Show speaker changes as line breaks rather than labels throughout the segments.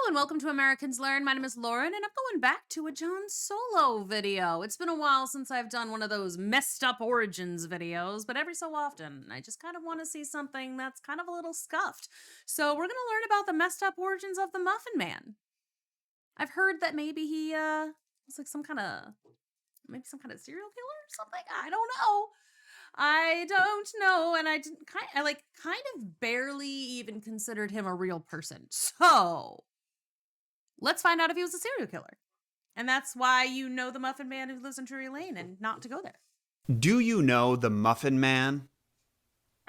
and welcome to Americans Learn. My name is Lauren, and I'm going back to a John Solo video. It's been a while since I've done one of those messed up origins videos, but every so often, I just kind of want to see something that's kind of a little scuffed. So we're going to learn about the messed up origins of the Muffin Man. I've heard that maybe he was like some kind of serial killer or something. I don't know, and I kind of barely even considered him a real person. So let's find out if he was a serial killer. And that's why you know the Muffin Man who lives in Drury Lane and not to go there.
Do you know the Muffin Man?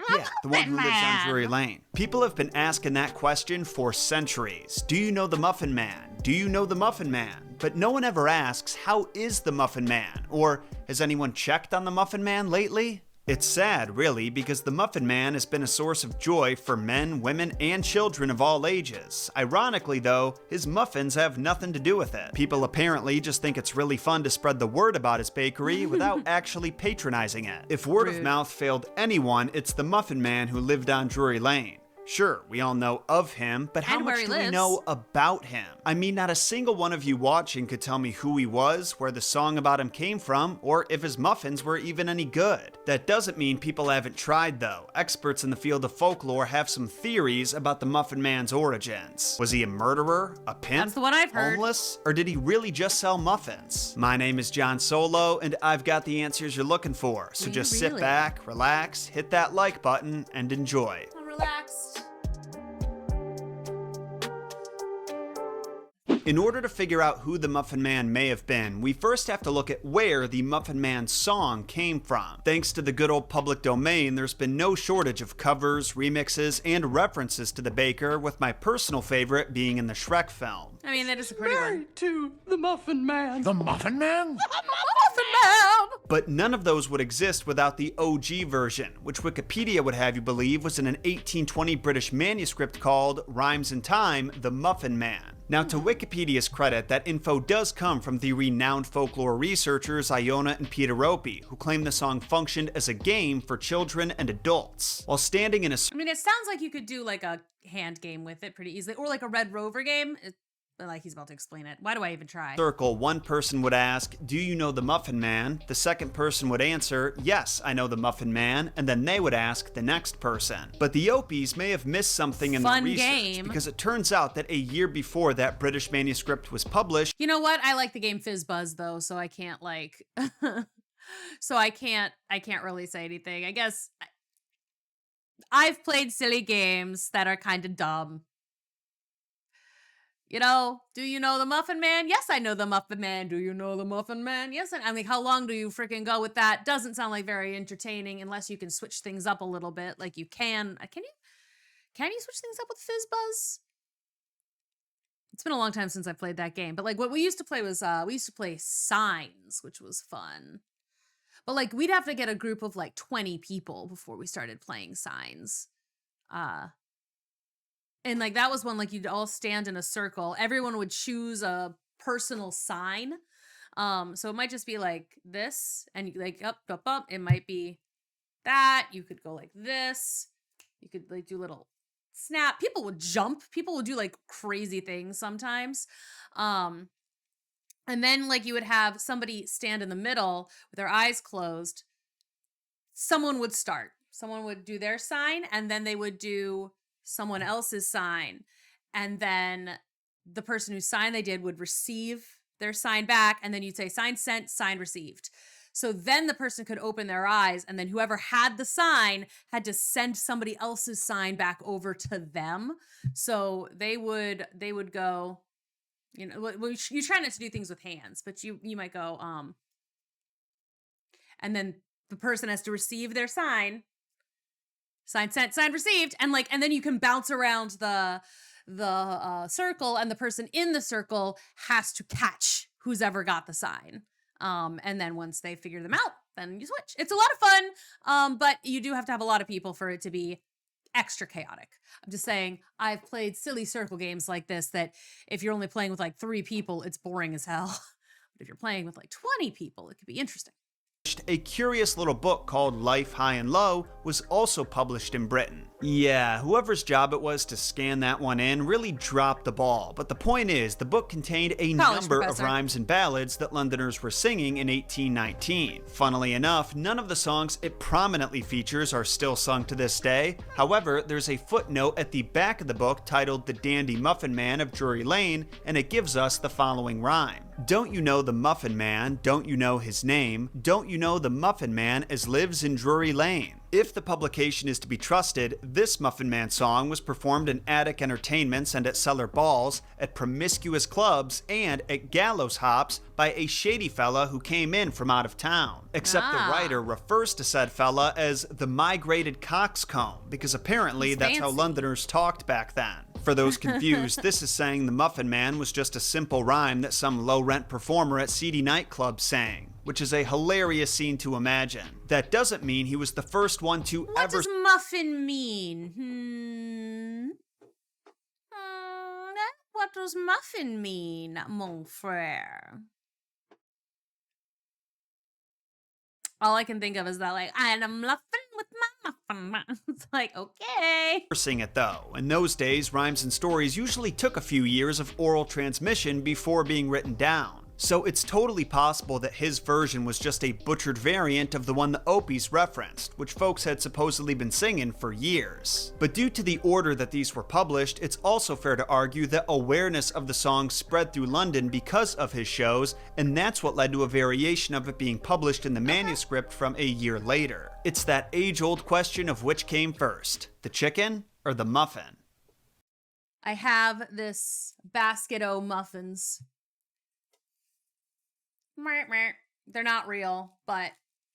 Yeah, the one who lives on Drury Lane. People have been asking that question for centuries. Do you know the Muffin Man? Do you know the Muffin Man? But no one ever asks, how is the Muffin Man? Or has anyone checked on the Muffin Man lately? It's sad, really, because the Muffin Man has been a source of joy for men, women, and children of all ages. Ironically, though, his muffins have nothing to do with it. People apparently just think it's really fun to spread the word about his bakery without actually patronizing it. If word of mouth failed anyone, it's the Muffin Man who lived on Drury Lane. Sure, we all know of him, but how much do we know about him? I mean, not a single one of you watching could tell me who he was, where the song about him came from, or if his muffins were even any good. That doesn't mean people haven't tried, though. Experts in the field of folklore have some theories about the Muffin Man's origins. Was he a murderer? A pimp?
That's the one I've heard.
Homeless? Or did he really just sell muffins? My name is John Solo, and I've got the answers you're looking for. So just sit back, relax, hit that like button, and enjoy.
Relaxed.
In order to figure out who the Muffin Man may have been, we first have to look at where the Muffin Man song came from. Thanks to the good old public domain, there's been no shortage of covers, remixes, and references to the baker, with my personal favorite being in the Shrek film.
I mean, that is a pretty one.
Married to the Muffin Man.
The Muffin Man?
Muffin Man!
But none of those would exist without the OG version, which Wikipedia would have you believe was in an 1820 British manuscript called Rhymes in Time, The Muffin Man. Now, to Wikipedia's credit, that info does come from the renowned folklore researchers Iona and Peter Opie, who claim the song functioned as a game for children and adults. While standing in a
I mean, it sounds like you could do like a hand game with it pretty easily, or like a Red Rover game. But like he's about to explain it. Why do I even try?
Circle, one person would ask, do you know the Muffin Man? The second person would answer, yes, I know the Muffin Man, and then they would ask the next person. But the Opies may have missed something in the research, because it turns out that a year before that British manuscript was published.
You know what? I like the game Fizz Buzz though, so I can't like, I can't really say anything. I guess I've played silly games that are kind of dumb. You know, do you know the Muffin Man? Yes, I know the Muffin Man. Do you know the Muffin Man? Yes, I'm like, how long do you freaking go with that? Doesn't sound like very entertaining unless you can switch things up a little bit. Like you can. Can you switch things up with Fizz Buzz? It's been a long time since I played that game. But like what we used to play was, we used to play Signs, which was fun. But like we'd have to get a group of like 20 people before we started playing Signs. And like that was when like you'd all stand in a circle. Everyone would choose a personal sign. So it might just be like this, and you like up. It might be that. You could go like this. You could like do little snap. People would jump. People would do like crazy things sometimes. And then like you would have somebody stand in the middle with their eyes closed. Someone would start. Someone would do their sign, and then they would do someone else's sign, and then the person whose sign they did would receive their sign back, and then you'd say sign sent, sign received. So then the person could open their eyes, and then whoever had the sign had to send somebody else's sign back over to them. So they would go, you know, you try not to do things with hands, but you might go and then the person has to receive their sign. Sign sent, sign received, and then you can bounce around the circle, and the person in the circle has to catch who's ever got the sign. And then once they figure them out, then you switch. It's a lot of fun, but you do have to have a lot of people for it to be extra chaotic. I'm just saying, I've played silly circle games like this that if you're only playing with like 3 people, it's boring as hell. But if you're playing with like 20 people, it could be interesting.
A curious little book called Life High and Low was also published in Britain. Yeah, whoever's job it was to scan that one in really dropped the ball, but the point is, the book contained a number of rhymes and ballads that Londoners were singing in 1819. Funnily enough, none of the songs it prominently features are still sung to this day. However, there's a footnote at the back of the book titled The Dandy Muffin Man of Drury Lane, and it gives us the following rhyme. Don't you know the Muffin Man? Don't you know his name? Don't you know the Muffin Man as lives in Drury Lane? If the publication is to be trusted, this Muffin Man song was performed in attic entertainments and at cellar balls, at promiscuous clubs, and at gallows hops by a shady fella who came in from out of town. Except the writer refers to said fella as the migrated coxcomb, because apparently that's how Londoners talked back then. For those confused, this is saying the Muffin Man was just a simple rhyme that some low-rent performer at seedy nightclubs sang, which is a hilarious scene to imagine. That doesn't mean he was the first one to ever—
What does muffin mean? What does muffin mean, mon frère? All I can think of is that, like, I'm muffin with my muffin man. It's like, okay.
Sing it though. In those days, rhymes and stories usually took a few years of oral transmission before being written down. So it's totally possible that his version was just a butchered variant of the one the Opies referenced, which folks had supposedly been singing for years. But due to the order that these were published, it's also fair to argue that awareness of the song spread through London because of his shows, and that's what led to a variation of it being published in the manuscript from a year later. It's that age-old question of which came first, the chicken or the muffin?
I have this basket o' muffins. They're not real, but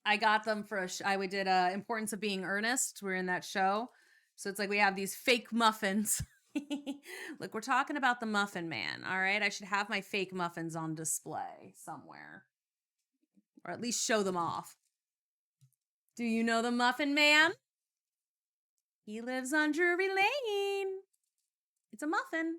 I got them for we did Importance of Being Earnest. We're in that show. So it's like we have these fake muffins. Look, we're talking about the Muffin Man, all right? I should have my fake muffins on display somewhere. Or at least show them off. Do you know the Muffin Man? He lives on Drury Lane. It's a muffin.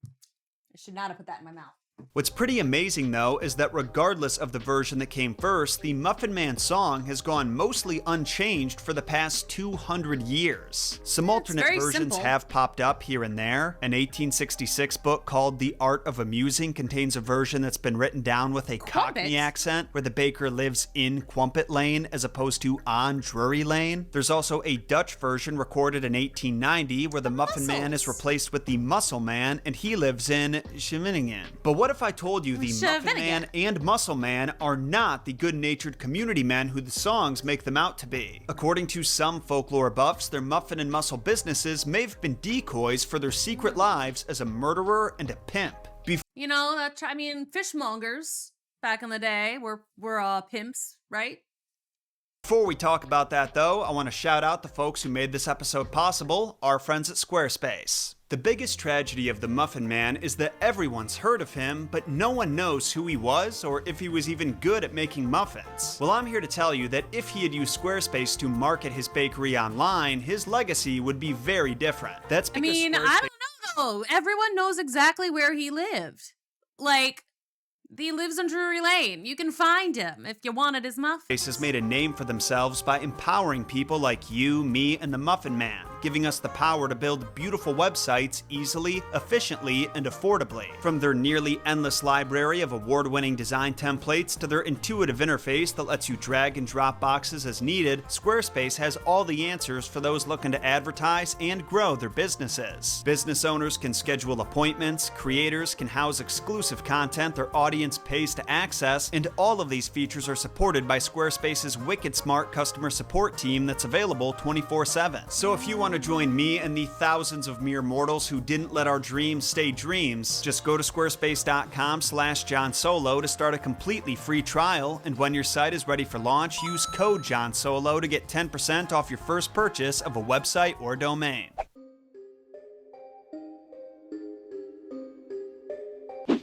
I should not have put that in my mouth.
What's pretty amazing though is that regardless of the version that came first, the Muffin Man song has gone mostly unchanged for the past 200 years. Some alternate versions have popped up here and there. An 1866 book called The Art of Amusing contains a version that's been written down with a Cockney accent, where the baker lives in Quampet Lane as opposed to on Drury Lane. There's also a Dutch version recorded in 1890 where the Muffin Man is replaced with the Muscle Man and he lives in Scheveningen. But what if I told you the Muffin Man and Muscle Man are not the good-natured community men who the songs make them out to be? According to some folklore buffs, their muffin and muscle businesses may have been decoys for their secret lives as a murderer and a pimp.
You know, fishmongers back in the day were pimps, right?
Before we talk about that though, I want to shout out the folks who made this episode possible, our friends at Squarespace. The biggest tragedy of the Muffin Man is that everyone's heard of him, but no one knows who he was or if he was even good at making muffins. Well, I'm here to tell you that if he had used Squarespace to market his bakery online, his legacy would be very different. That's because
I don't know though. Everyone knows exactly where he lived. Like, he lives on Drury Lane. You can find him if you wanted his muffins.
Squarespace has made a name for themselves by empowering people like you, me, and the Muffin Man, giving us the power to build beautiful websites easily, efficiently, and affordably. From their nearly endless library of award-winning design templates to their intuitive interface that lets you drag and drop boxes as needed, Squarespace has all the answers for those looking to advertise and grow their businesses. Business owners can schedule appointments, creators can house exclusive content their audience pays to access, and all of these features are supported by Squarespace's wicked smart customer support team that's available 24/7. So if you want to join me and the thousands of mere mortals who didn't let our dreams stay dreams, just go to squarespace.com/JohnSolo to start a completely free trial, and when your site is ready for launch, use code JohnSolo to get 10% off your first purchase of a website or domain.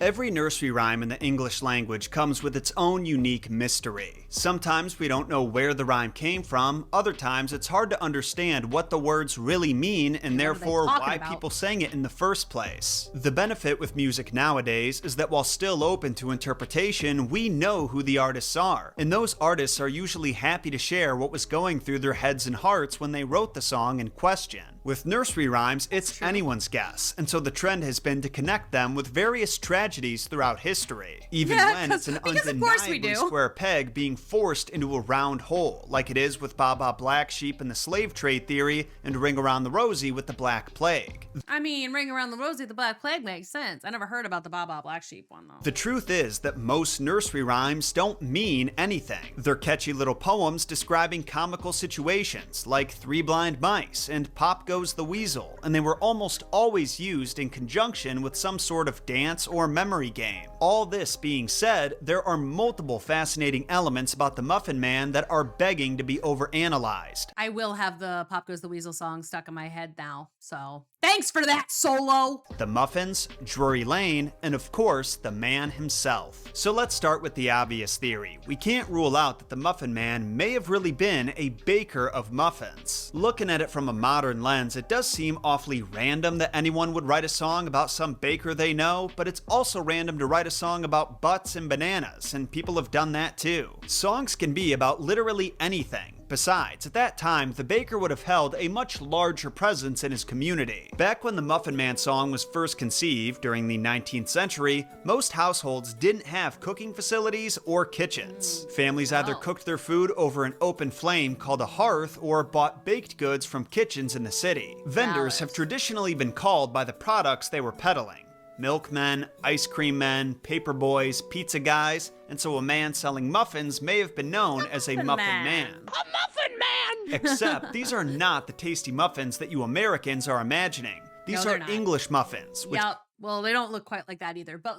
Every nursery rhyme in the English language comes with its own unique mystery. Sometimes we don't know where the rhyme came from, other times it's hard to understand what the words really mean and therefore why people sang it in the first place. The benefit with music nowadays is that while still open to interpretation, we know who the artists are, and those artists are usually happy to share what was going through their heads and hearts when they wrote the song in question. With nursery rhymes, it's anyone's guess, and so the trend has been to connect them with various tragedies throughout history, even when it's an undeniably square peg being forced into a round hole, like it is with Baa Black Sheep and the slave trade theory, and Ring Around the Rosie with the Black Plague.
I mean, Ring Around the Rosie, the Black Plague makes sense. I never heard about the Baa Black Sheep one, though.
The truth is that most nursery rhymes don't mean anything. They're catchy little poems describing comical situations, like Three Blind Mice and Pop Goes the Weasel, and they were almost always used in conjunction with some sort of dance or memory game. All this being said, there are multiple fascinating elements about the Muffin Man that are begging to be overanalyzed.
I will have the Pop Goes the Weasel song stuck in my head now, so thanks for that, Solo!
The Muffins, Drury Lane, and of course, the man himself. So let's start with the obvious theory. We can't rule out that the Muffin Man may have really been a baker of muffins. Looking at it from a modern lens, it does seem awfully random that anyone would write a song about some baker they know, but it's also random to write a song about butts and bananas, and people have done that too. Songs can be about literally anything. Besides, at that time, the baker would have held a much larger presence in his community. Back when the Muffin Man song was first conceived, during the 19th century, most households didn't have cooking facilities or kitchens. Families either cooked their food over an open flame called a hearth or bought baked goods from kitchens in the city. Vendors have traditionally been called by the products they were peddling. Milkmen, ice cream men, paper boys, pizza guys, and so a man selling muffins may have been known as a Muffin Man.
A Muffin Man!
Except these are not the tasty muffins that you Americans are imagining. These are English muffins.
Yep. Well, they don't look quite like that either. But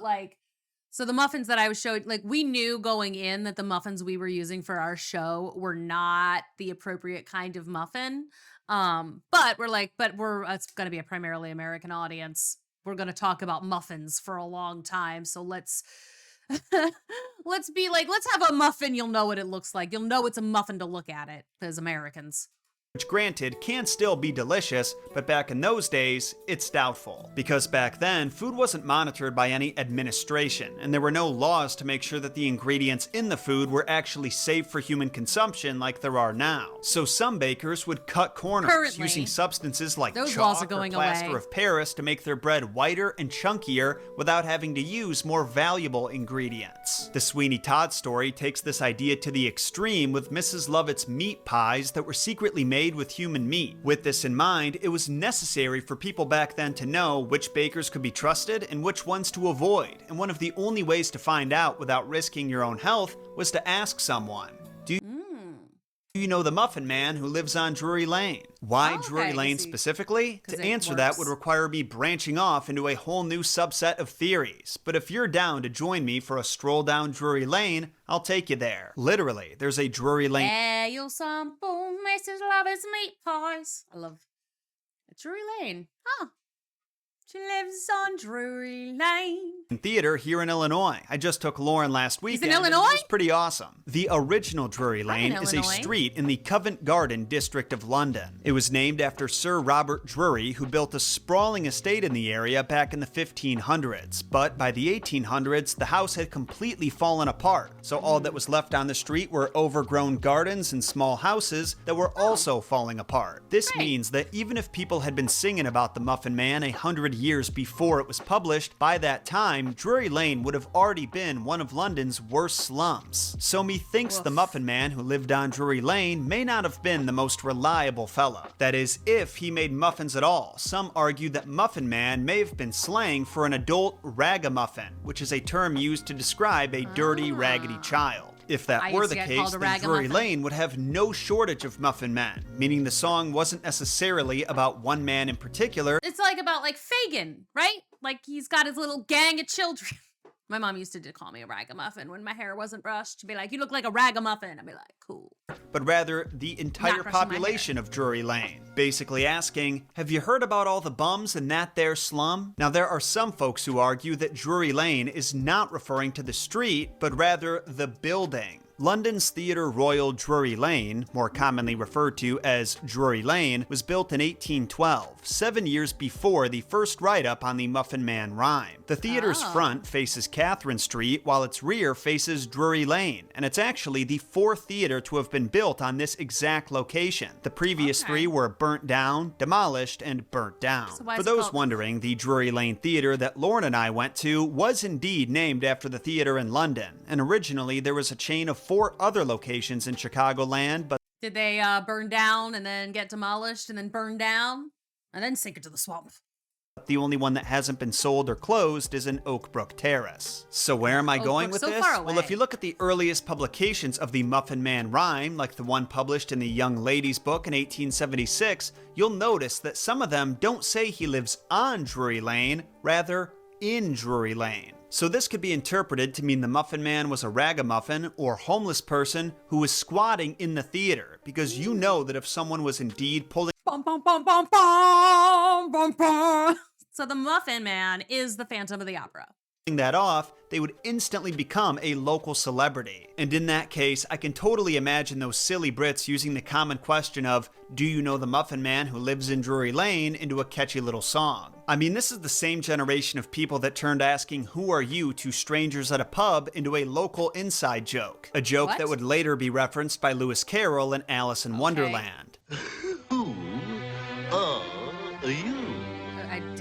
so the muffins that I was showing, we knew going in that the muffins we were using for our show were not the appropriate kind of muffin. But it's going to be a primarily American audience. We're going to talk about muffins for a long time. So let's have a muffin. You'll know what it looks like. You'll know it's a muffin to look at it as Americans.
Which granted can still be delicious, but back in those days, it's doubtful. Because back then, food wasn't monitored by any administration, and there were no laws to make sure that the ingredients in the food were actually safe for human consumption like there are now. So some bakers would cut corners using substances like chalk or plaster of Paris to make their bread whiter and chunkier without having to use more valuable ingredients. The Sweeney Todd story takes this idea to the extreme with Mrs. Lovett's meat pies that were secretly made with human meat. With this in mind, it was necessary for people back then to know which bakers could be trusted and which ones to avoid, and one of the only ways to find out without risking your own health was to ask someone. Do you know the Muffin Man who lives on Drury Lane? Why Drury Lane specifically? To answer that would require me branching off into a whole new subset of theories. But if you're down to join me for a stroll down Drury Lane, I'll take you there. Literally, there's a Drury Lane.
Hey, you'll sample Mrs. Lovett's meat pies. I love Drury Lane. Huh. She lives on Drury Lane.
Theater here in Illinois. I just took Lauren last weekend.
He's in Illinois?
It was pretty awesome. The original Drury Lane is a street in the Covent Garden district of London. It was named after Sir Robert Drury, who built a sprawling estate in the area back in the 1500s. But by the 1800s, the house had completely fallen apart. So all that was left on the street were overgrown gardens and small houses that were also falling apart. This means that even if people had been singing about the Muffin Man 100 years before it was published, by that time, Drury Lane would have already been one of London's worst slums. So methinks the Muffin Man who lived on Drury Lane may not have been the most reliable fella. That is, if he made muffins at all. Some argue that Muffin Man may have been slang for an adult ragamuffin, which is a term used to describe a dirty, raggedy child. If that were the case, then Drury Lane would have no shortage of Muffin Men, meaning the song wasn't necessarily about one man in particular.
It's about Fagin, right? Like he's got his little gang of children. My mom used to call me a ragamuffin when my hair wasn't brushed. She'd be like, "You look like a ragamuffin." I'd be like, "Cool."
But rather the entire
Not brushing my
population of Drury Lane, basically asking, have you heard about all the bums in that there slum? Now there are some folks who argue that Drury Lane is not referring to the street, but rather the building. London's Theatre Royal Drury Lane, more commonly referred to as Drury Lane, was built in 1812, 7 years before the first write-up on the Muffin Man rhyme. The theatre's front faces Catherine Street, while its rear faces Drury Lane, and it's actually the fourth theater to have been built on this exact location. The previous three were burnt down, demolished, and burnt down.
So
For those wondering, the Drury Lane Theatre that Lauren and I went to was indeed named after the theater in London, and originally there was a chain of 4 other locations in Chicagoland, but
Did they burn down and then get demolished and then burn down and then sink into the swamp?
the only one that hasn't been sold or closed is in Oak Brook Terrace. So where am I going with
so
this?
far away.
Well, if you look at the earliest publications of the Muffin Man rhyme, like the one published in the Young Lady's Book in 1876, you'll notice that some of them don't say he lives on Drury Lane, rather in Drury Lane. So this could be interpreted to mean the Muffin Man was a ragamuffin or homeless person who was squatting in the theater, because you know that if someone was indeed pulling
Bum, bum, bum, bum, bum, bum, bum. So the Muffin Man is the Phantom of the Opera.
that off, they would instantly become a local celebrity. And in that case, I can totally imagine those silly Brits using the common question of, do you know the Muffin Man who lives in Drury Lane, into a catchy little song. I mean, this is the same generation of people that turned asking, who are you, to strangers at a pub into a local inside joke. A joke that would later be referenced by Lewis Carroll in Alice in Wonderland.
Who are you?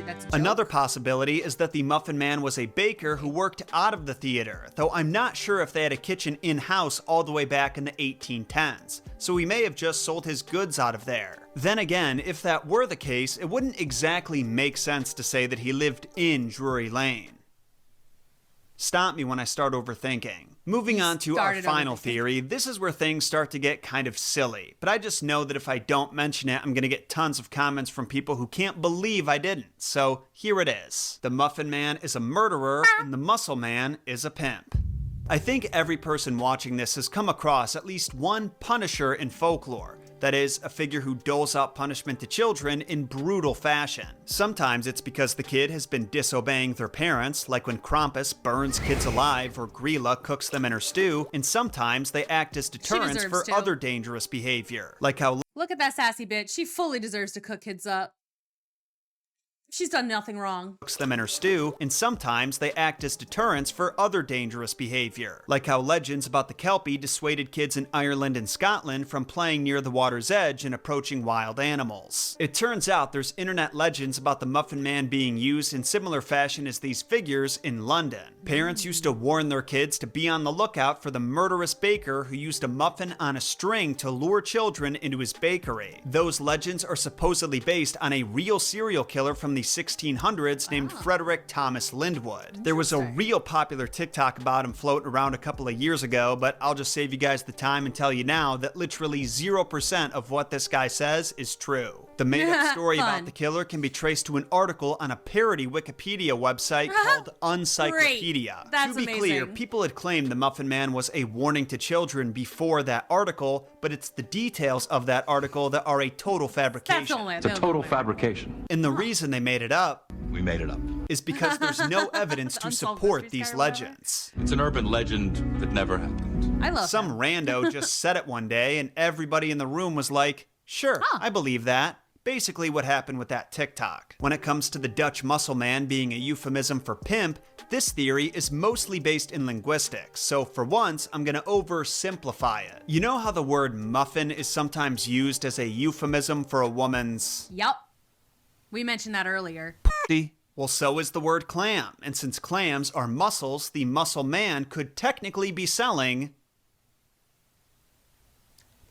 That's a joke.
Another possibility is that the Muffin Man was a baker who worked out of the theater, though I'm not sure if they had a kitchen in-house all the way back in the 1810s, so he may have just sold his goods out of there. Then again, if that were the case, it wouldn't exactly make sense to say that he lived in Drury Lane. Stop me when I start overthinking. Moving on to our final theory, this is where things start to get kind of silly, but I just know that if I don't mention it, I'm going to get tons of comments from people who can't believe I didn't, so here it is. The Muffin Man is a murderer, and the Muscle Man is a pimp. I think every person watching this has come across at least one Punisher in folklore. That is, a figure who doles out punishment to children in brutal fashion. Sometimes it's because the kid has been disobeying their parents, like when Krampus burns kids alive or Grilla cooks them in her stew, and sometimes they act as deterrents for other dangerous behavior, like how
Look at that sassy bitch. She fully deserves to cook kids up. She's done nothing wrong.
cooks them in her stew, and sometimes they act as deterrents for other dangerous behavior, like how legends about the Kelpie dissuaded kids in Ireland and Scotland from playing near the water's edge and approaching wild animals. It turns out there's internet legends about the Muffin Man being used in similar fashion as these figures in London. Parents used to warn their kids to be on the lookout for the murderous baker who used a muffin on a string to lure children into his bakery. Those legends are supposedly based on a real serial killer from the 1600s named Frederick Thomas Lindwood. There was a real popular TikTok about him floating around a couple of years ago, but I'll just save you guys the time and tell you now that literally 0% of what this guy says is true. The made-up story about the killer can be traced to an article on a parody Wikipedia website called Uncyclopedia.
That's
to be clear,
amazing.
people had claimed the Muffin Man was a warning to children before that article, but it's the details of that article that are a total fabrication.
It's a total fabrication.
And the reason they made it up
We made it up.
is because there's no evidence to
Unsolved
support
mysteries
these
guy or whatever.
legends.
It's an urban legend that never happened.
I love
Some
that.
rando just said it one day, and everybody in the room was like, sure, I believe that. Basically what happened with that TikTok. When it comes to the Dutch muscle man being a euphemism for pimp, this theory is mostly based in linguistics, so for once, I'm gonna oversimplify it. You know how the word muffin is sometimes used as a euphemism for a woman's
Yup. We mentioned that earlier.
pussy? Well, so is the word clam, and since clams are mussels, the muscle man could technically be selling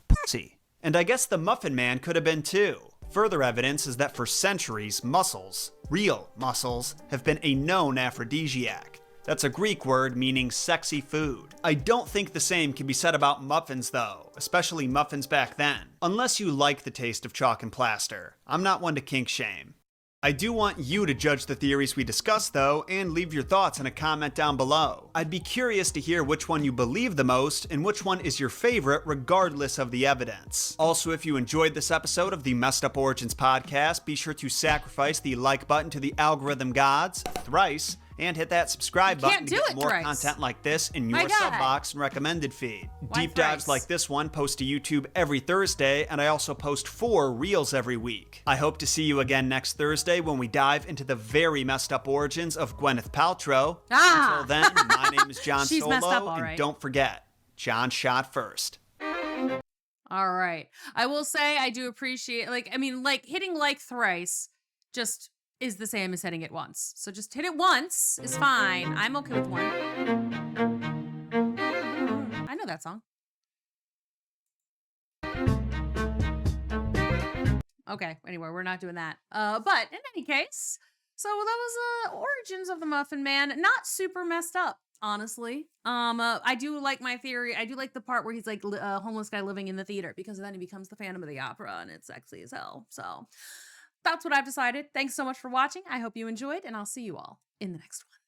pussy. And I guess the Muffin Man could have been too. Further evidence is that for centuries, mussels, real mussels, have been a known aphrodisiac. That's a Greek word meaning sexy food. I don't think the same can be said about muffins though, especially muffins back then. Unless you like the taste of chalk and plaster. I'm not one to kink shame. I do want you to judge the theories we discuss, though, and leave your thoughts in a comment down below. I'd be curious to hear which one you believe the most and which one is your favorite, regardless of the evidence. Also, if you enjoyed this episode of the Messed Up Origins podcast, be sure to sacrifice the like button to the algorithm gods thrice, and hit that subscribe button to get more
thrice.
content like this in your sub box and recommended feed.
Why
Deep
thrice?
dives like this one post to YouTube every Thursday, and I also post 4 reels every week. I hope to see you again next Thursday when we dive into the very messed up origins of Gwyneth Paltrow. Until then, my name is John
She's messed up,
Solo,
all right.
and don't forget, John shot first.
All right. I will say I do appreciate, hitting like thrice just is the same as hitting it once. So just hit it once is fine. I'm okay with one. I know that song. Okay, anyway, we're not doing that. But in any case, so that was origins of the Muffin Man. Not super messed up, honestly. I do like my theory. I do like the part where he's like a homeless guy living in the theater, because then he becomes the Phantom of the Opera and it's sexy as hell. So that's what I've decided. Thanks so much for watching. I hope you enjoyed, and I'll see you all in the next one.